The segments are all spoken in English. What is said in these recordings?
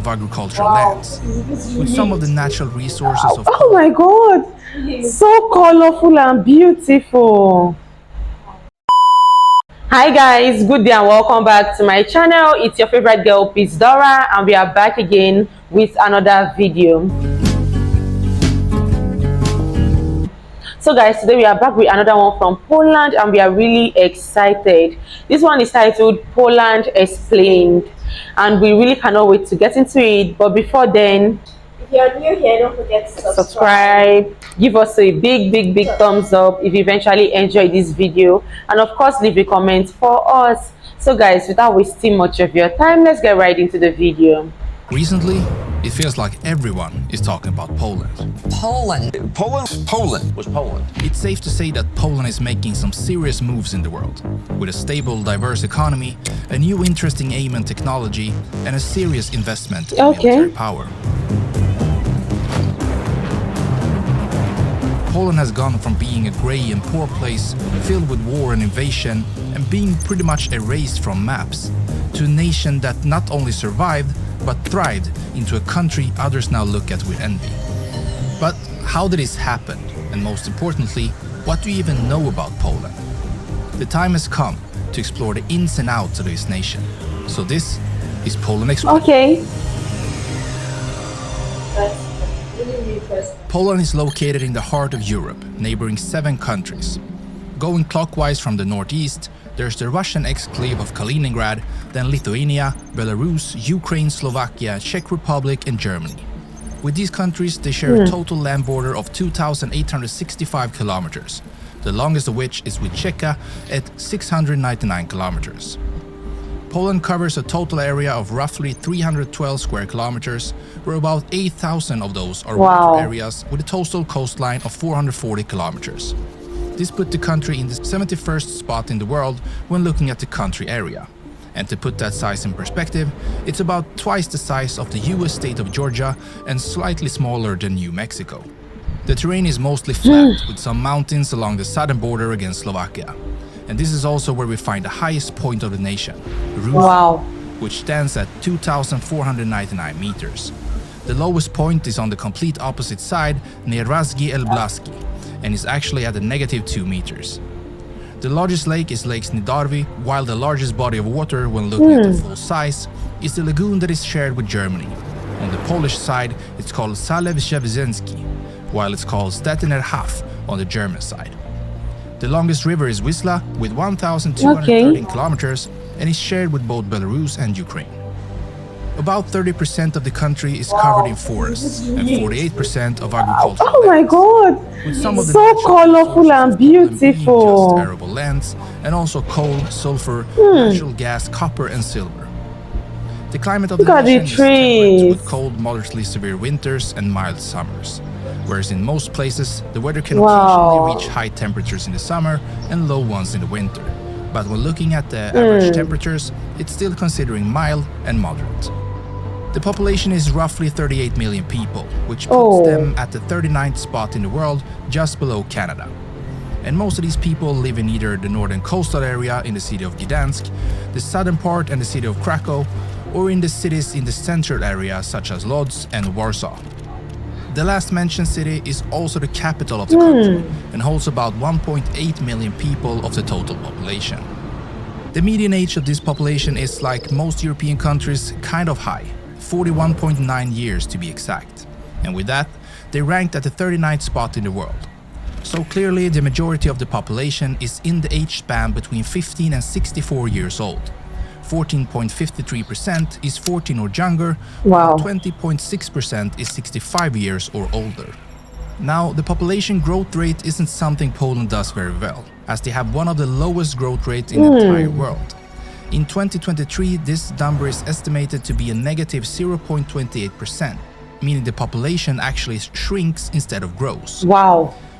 of agricultural lands, with some of the natural resources of Oh my god! So colorful and beautiful. Hi guys, good day and welcome back to my channel. It's your favorite girl, Peace Dora, and we are back again with another video. So guys, today we are back with another one from Poland and we are really excited. This one is titled Poland Explained and we really cannot wait to get into it. But before then, if you're new here, don't forget to subscribe, give us a big thumbs up if you eventually enjoyed this video, and of course leave a comment for us. So guys, without wasting much of your time, let's get right into the video. Recently, it feels like everyone is talking about Poland. Poland. It's safe to say that Poland is making some serious moves in the world, with a stable, diverse economy, a new interesting aim and technology, and a serious investment in military power. Poland has gone from being a grey and poor place filled with war and invasion and being pretty much erased from maps, to a nation that not only survived but thrived into a country others now look at with envy. But how did this happen? And most importantly, what do you even know about Poland? The time has come to explore the ins and outs of this nation. So this is Poland Explained. Okay. Poland is located in the heart of Europe, neighboring 7 countries. Going clockwise from the northeast, there's the Russian exclave of Kaliningrad, then Lithuania, Belarus, Ukraine, Slovakia, Czech Republic and Germany. With these countries, they share a total land border of 2,865 kilometers, the longest of which is with Czechia at 699 kilometers. Poland covers a total area of roughly 312 square kilometers, where about 8,000 of those are water areas with a total coastline of 440 kilometers. This put the country in the 71st spot in the world when looking at the country area. And to put that size in perspective, it's about twice the size of the US state of Georgia and slightly smaller than New Mexico. The terrain is mostly flat, with some mountains along the southern border against Slovakia. And this is also where we find the highest point of the nation, Cruzan, which stands at 2,499 meters. The lowest point is on the complete opposite side near Razgi El Blaski, and is actually at a -2 meters. The largest lake is Lake Snidarvi, while the largest body of water when looking at the full size is the lagoon that is shared with Germany. On the Polish side, it's called Zalew Jaworzynski, while it's called Stettiner Haff on the German side. The longest river is Wisla with 1,213 kilometers and is shared with both Belarus and Ukraine. About 30% of the country is covered in forests and 48% of agricultural Oh my god! with some of the so colorful and beautiful. Just arable lands and also coal, sulfur, natural gas, copper and silver. The climate of the nation is temperate with cold, moderately severe winters and mild summers, whereas in most places the weather can occasionally reach high temperatures in the summer and low ones in the winter. But when looking at the average temperatures, it's still considering mild and moderate. The population is roughly 38 million people, which puts them at the 39th spot in the world, just below Canada. And most of these people live in either the northern coastal area in the city of Gdansk, the southern part and the city of Krakow, or in the cities in the central area such as Lodz and Warsaw. The last mentioned city is also the capital of the country and holds about 1.8 million people of the total population. The median age of this population is, like most European countries, kind of high, 41.9 years to be exact. And with that, they ranked at the 39th spot in the world. So clearly the majority of the population is in the age span between 15 and 64 years old. 14.53% is 14 or younger, while 20.6% is 65 years or older. Now, the population growth rate isn't something Poland does very well, as they have one of the lowest growth rates in the entire world. In 2023, this number is estimated to be a -0.28%, meaning the population actually shrinks instead of grows.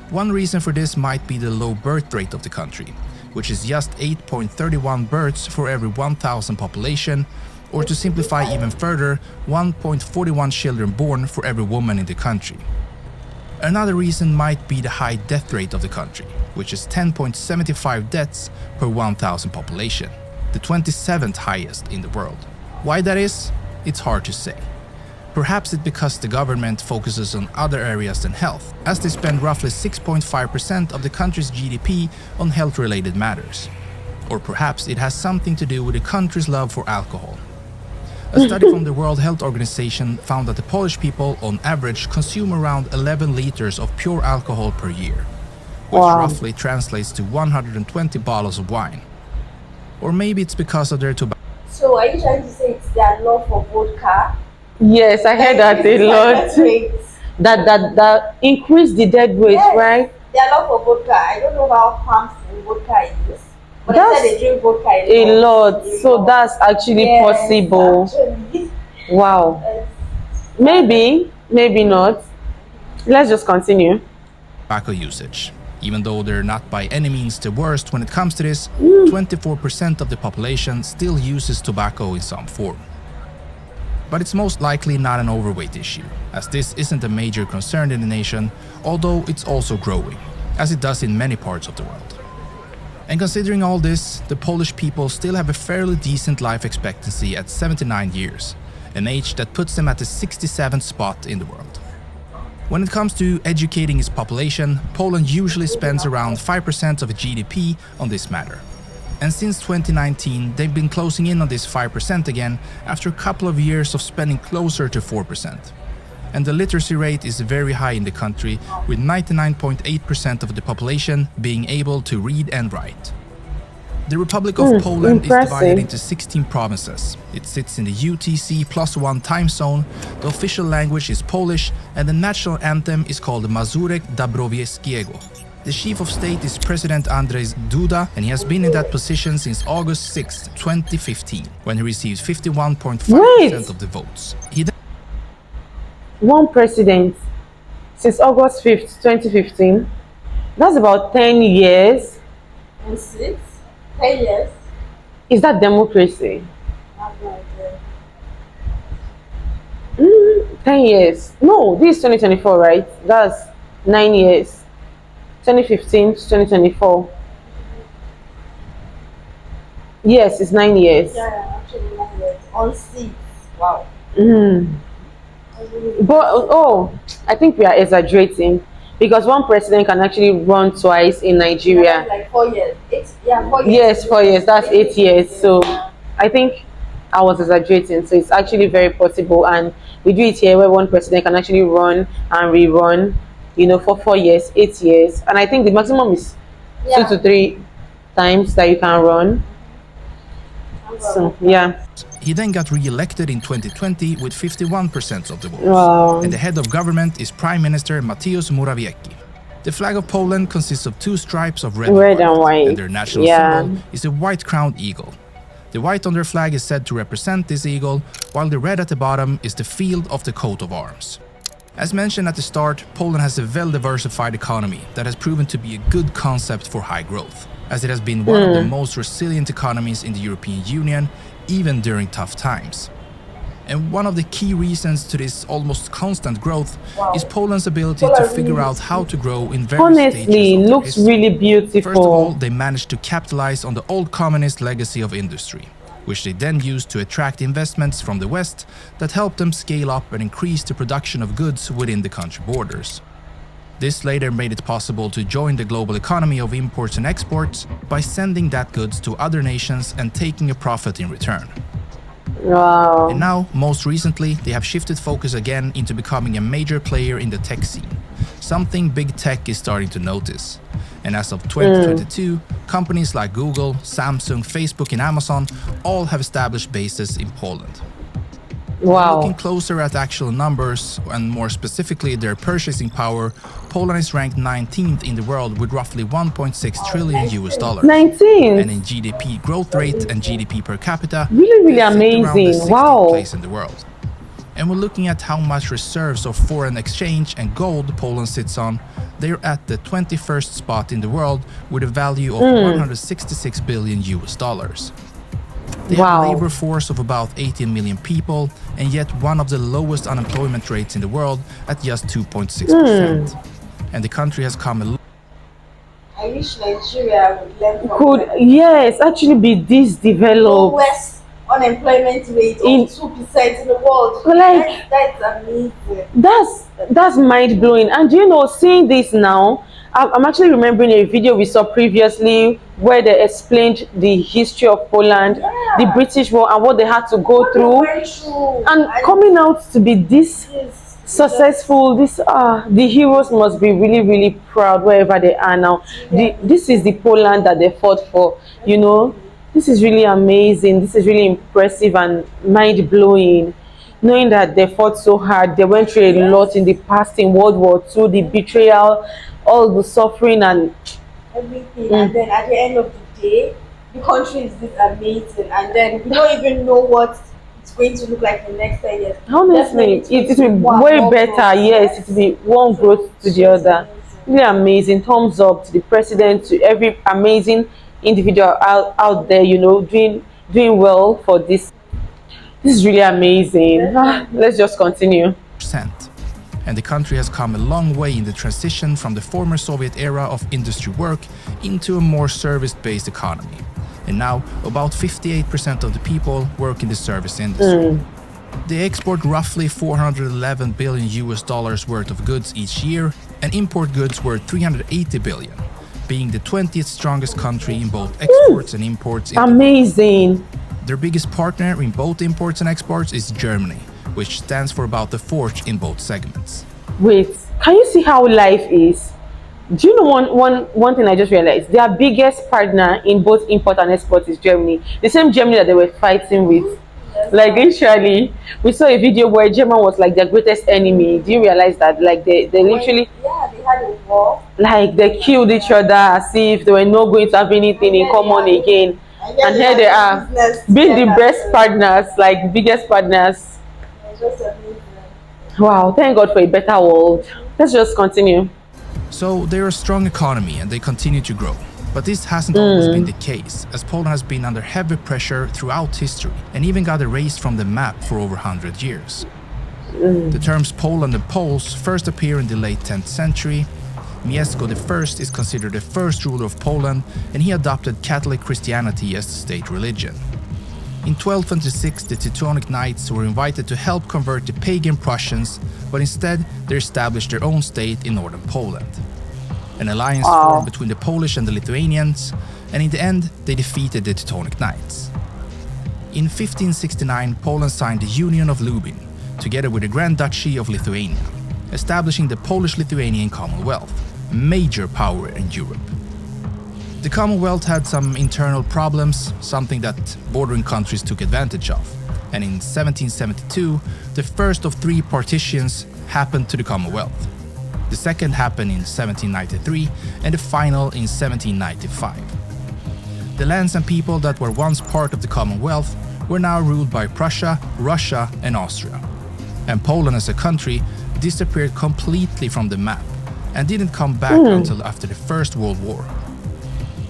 One reason for this might be the low birth rate of the country, which is just 8.31 births for every 1,000 population, or to simplify even further, 1.41 children born for every woman in the country. Another reason might be the high death rate of the country, which is 10.75 deaths per 1,000 population, the 27th highest in the world. Why that is, it's hard to say. Perhaps it's because the government focuses on other areas than health, as they spend roughly 6.5% of the country's GDP on health-related matters. Or perhaps it has something to do with the country's love for alcohol. A study from the World Health Organization found that the Polish people, on average, consume around 11 liters of pure alcohol per year, which roughly translates to 120 bottles of wine. Or maybe it's because of their tobacco. So are you trying to say it's their love for vodka? Yes, I heard that a lot. That increase the dead weight, Yes. right? Their love for vodka. I don't know how harmful vodka is. But That's they said they drink vodka a lot. So that's actually possible. Actually. Wow. Maybe, maybe not. Let's just continue. Tobacco usage. Even though they're not by any means the worst when it comes to this, 24% of the population still uses tobacco in some form. But it's most likely not an overweight issue, as this isn't a major concern in the nation, although it's also growing, as it does in many parts of the world. And considering all this, the Polish people still have a fairly decent life expectancy at 79 years, an age that puts them at the 67th spot in the world. When it comes to educating its population, Poland usually spends around 5% of its GDP on this matter. And since 2019, they've been closing in on this 5% again after a couple of years of spending closer to 4%. And the literacy rate is very high in the country, with 99.8% of the population being able to read and write. The Republic of Poland is divided into 16 provinces. It sits in the UTC+1 time zone, the official language is Polish, and the national anthem is called Mazurek Dąbrowskiego. The chief of state is President Andrzej Duda, and he has been in that position since August 6, 2015, when he received 51.5% of the votes. One president since August 5th, 2015. That's about 10 years. And 6? 10 years? Is that democracy? I have no idea. 10 years. No, this is 2024, right? That's 9 years. 2015 to 2024. Yes, it's 9 years. Yeah, actually 9 years. On 6. Wow. But I think we are exaggerating, because one president can actually run twice in Nigeria. Like 4 years. 4 years. Yes, 4 years. That's 8 years. So I think I was exaggerating. So it's actually very possible, and we do it here where one president can actually run and rerun, for 4 years, 8 years, and I think the maximum is 2 to 3 times that you can run. So yeah. He then got re-elected in 2020 with 51% of the votes. Wow. And the head of government is Prime Minister Mateusz Morawiecki. The flag of Poland consists of 2 stripes of red and white, and their national symbol is a white-crowned eagle. The white on their flag is said to represent this eagle, while the red at the bottom is the field of the coat of arms. As mentioned at the start, Poland has a well-diversified economy that has proven to be a good concept for high growth, as it has been one of the most resilient economies in the European Union, even during tough times. And one of the key reasons to this almost constant growth is Poland's ability to figure out how to grow in various stages of their looks history. really beautiful. First of all, they managed to capitalize on the old communist legacy of industry, which they then used to attract investments from the West that helped them scale up and increase the production of goods within the country borders. This later made it possible to join the global economy of imports and exports by sending that goods to other nations and taking a profit in return. Wow. And now, most recently, they have shifted focus again into becoming a major player in the tech scene, something big tech is starting to notice. And as of 2022, companies like Google, Samsung, Facebook, and Amazon all have established bases in Poland. Wow. Looking closer at actual numbers, and more specifically their purchasing power, Poland is ranked 19th in the world with roughly 1.6 trillion US dollars. 19. And in GDP growth rate and GDP per capita, Really they sit around the amazing. 16th Wow. place in the world. And we're looking at how much reserves of foreign exchange and gold Poland sits on. They're at the 21st spot in the world with a value of 166 billion US dollars. They have a labor force of about 18 million people, and yet one of the lowest unemployment rates in the world at just 2.6%. And the country has come a I wish Nigeria would learn from Could, them. yes, actually be this Go developed. west unemployment rate In- of 2% in the world. Like- that's amazing. That's mind blowing. And you know, seeing this now, I'm actually remembering a video we saw previously where they explained the history of Poland, Yeah. the British War, and what they had to go What they through, went through, and coming out to be this yes, successful. The heroes must be really proud wherever they are now. This is the Poland that they fought for. You know, this is really amazing. This is really impressive and mind blowing. Knowing that they fought so hard, they went through a lot in the past in World War II, the betrayal, all the suffering, and everything. And then at the end of the day, the country is this amazing, and then we don't even know what it's going to look like in the next 10 years. honestly, Definitely it will be one way more better. growth. Yes, it will be one growth to the other. Really amazing. Thumbs up to the president, to every amazing individual out there. You know, doing well for this. This is really amazing. Let's just continue. And the country has come a long way in the transition from the former Soviet era of industry work into a more service-based economy. And now, about 58% of the people work in the service industry. They export roughly 411 billion US dollars worth of goods each year and import goods worth 380 billion, being the 20th strongest country in both exports and imports. Amazing. Their biggest partner in both imports and exports is Germany, which stands for about a fourth in both segments. Wait, can you see how life is? Do you know one thing I just realized? Their biggest partner in both import and export is Germany. The same Germany that they were fighting with. Like literally, we saw a video where Germany was like their greatest enemy. Do you realize that? Like they literally, they had a war. like they killed each other as if they were not going to have anything in common again. And here they are, being the best partners, like biggest partners. It's just amazing. Wow, thank God for a better world. Let's just continue. So they're a strong economy and they continue to grow. But this hasn't always been the case, as Poland has been under heavy pressure throughout history and even got erased from the map for over 100 years. The terms Poland and Poles first appear in the late 10th century. Mieszko I is considered the first ruler of Poland, and he adopted Catholic Christianity as the state religion. In 1226, the Teutonic Knights were invited to help convert the pagan Prussians, but instead they established their own state in northern Poland. An alliance formed between the Polish and the Lithuanians, and in the end they defeated the Teutonic Knights. In 1569, Poland signed the Union of Lubin, together with the Grand Duchy of Lithuania, establishing the Polish-Lithuanian Commonwealth, a major power in Europe. The Commonwealth had some internal problems, something that bordering countries took advantage of, and in 1772, the first of 3 partitions happened to the Commonwealth. The second happened in 1793 and the final in 1795. The lands and people that were once part of the Commonwealth were now ruled by Prussia, Russia and Austria. And Poland as a country disappeared completely from the map and didn't come back until after the First World War.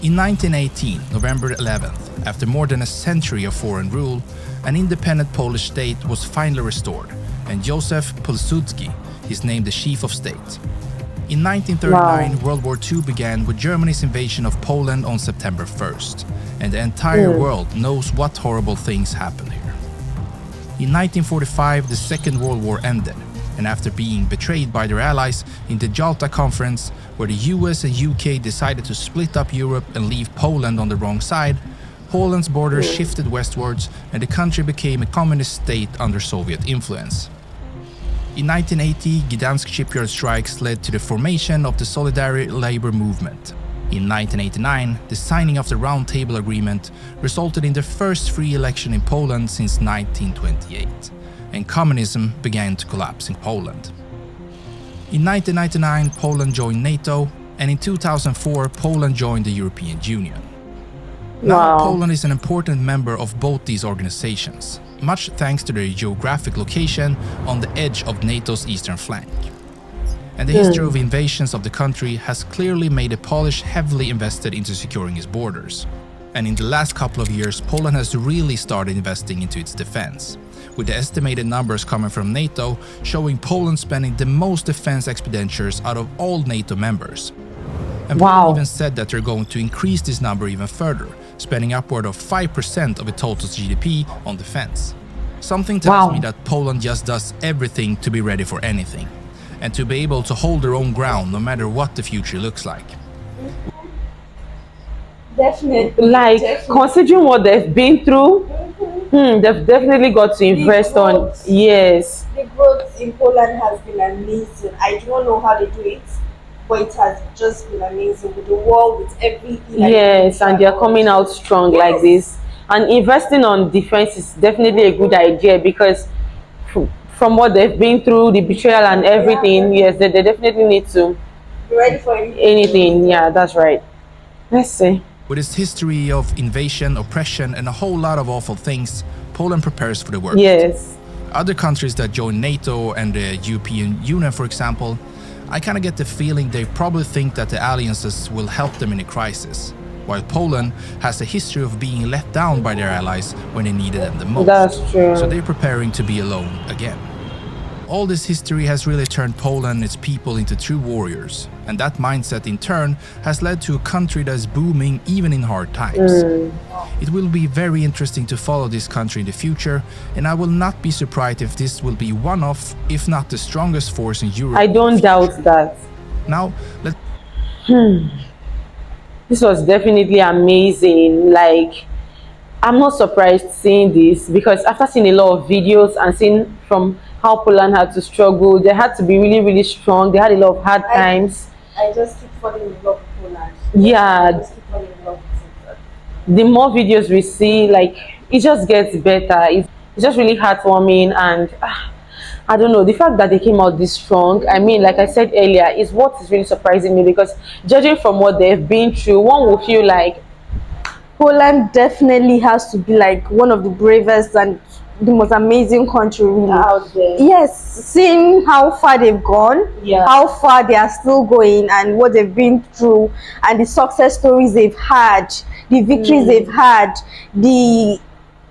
In 1918, November 11th, after more than a century of foreign rule, an independent Polish state was finally restored, and Józef Pilsudski is named the chief of state. In 1939, World War II began with Germany's invasion of Poland on September 1st, and the entire world knows what horrible things happened here. In 1945, the Second World War ended, and after being betrayed by their allies in the Jalta Conference, where the US and UK decided to split up Europe and leave Poland on the wrong side, Poland's borders shifted westwards and the country became a communist state under Soviet influence. In 1980, Gdansk shipyard strikes led to the formation of the Solidarity Labor Movement. In 1989, the signing of the Round Table Agreement resulted in the first free election in Poland since 1928, and communism began to collapse in Poland. In 1999, Poland joined NATO, and in 2004, Poland joined the European Union. Now, Poland is an important member of both these organizations, much thanks to their geographic location on the edge of NATO's eastern flank. And the history of invasions of the country has clearly made the Polish heavily invested into securing its borders. And in the last couple of years, Poland has really started investing into its defense, with the estimated numbers coming from NATO showing Poland spending the most defense expenditures out of all NATO members. And Poland even said that they're going to increase this number even further, spending upward of 5% of its total GDP on defense. Something tells me that Poland just does everything to be ready for anything, and to be able to hold their own ground no matter what the future looks like. Definitely. Like, definitely. considering what they've been through, they've definitely got to invest on. Yes. The growth in Poland has been amazing. I do not know how they do it, but it has just been amazing with the war, with everything. Yes, and they're coming out strong like this. And investing on defense is definitely a good idea, because from what they've been through, the betrayal and everything, yes, they definitely need to be ready for anything. Yeah, that's right. Let's see. With its history of invasion, oppression, and a whole lot of awful things, Poland prepares for the worst. Yes. Other countries that join NATO and the European Union, for example, I kind of get the feeling they probably think that the alliances will help them in a crisis, while Poland has a history of being let down by their allies when they needed them the most. That's true. So they're preparing to be alone again. All this history has really turned Poland and its people into true warriors, and that mindset in turn has led to a country that is booming even in hard times. It will be very interesting to follow this country in the future, and I will not be surprised if this will be one of, if not the strongest force in Europe. I don't doubt that. Now, let's... This was definitely amazing. Like, I'm not surprised seeing this, because after seeing a lot of videos and seeing from how Poland had to struggle, they had to be really, really strong. They had a lot of hard times. I just keep falling in love with Poland. Yeah. I just keep falling in love with it. The more videos we see, like, it just gets better. It's just really heartwarming, and I don't know, the fact that they came out this strong, I mean, like I said earlier, is what is really surprising me, because judging from what they've been through, one will feel like Poland definitely has to be like one of the bravest and the most amazing country really out there. Yes, seeing how far they've gone, how far they are still going, and what they've been through, and the success stories they've had, the victories they've had,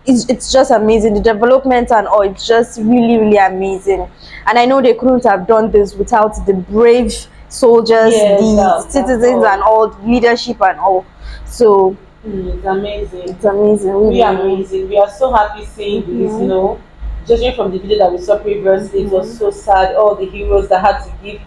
it's just amazing. The development and all, it's just really, really amazing. And I know they couldn't have done this without the brave soldiers, the citizens, and all, the leadership and all. So it's amazing. It's amazing. Really amazing. We are so happy seeing this, you know. Judging from the video that we saw previously, it was so sad. All the heroes that had to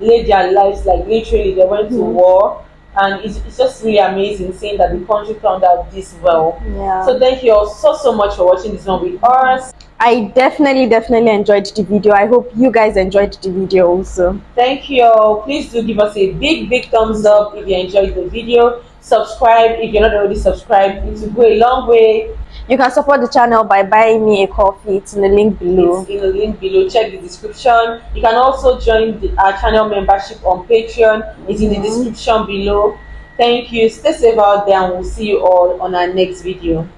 lay their lives, like literally they went to war. And it's just really amazing seeing that the country turned out this well. So thank you all so much for watching this one with us. I definitely enjoyed the video. I hope you guys enjoyed the video also. Thank you all. Please do give us a big thumbs up if you enjoyed the video. Subscribe if you're not already subscribed. It will go a long way. You can support the channel by buying me a coffee. It's in the link below. It's in the link below. Check the description. You can also join our channel membership on Patreon. It's in the description below. Thank you. Stay safe out there, and we'll see you all on our next video.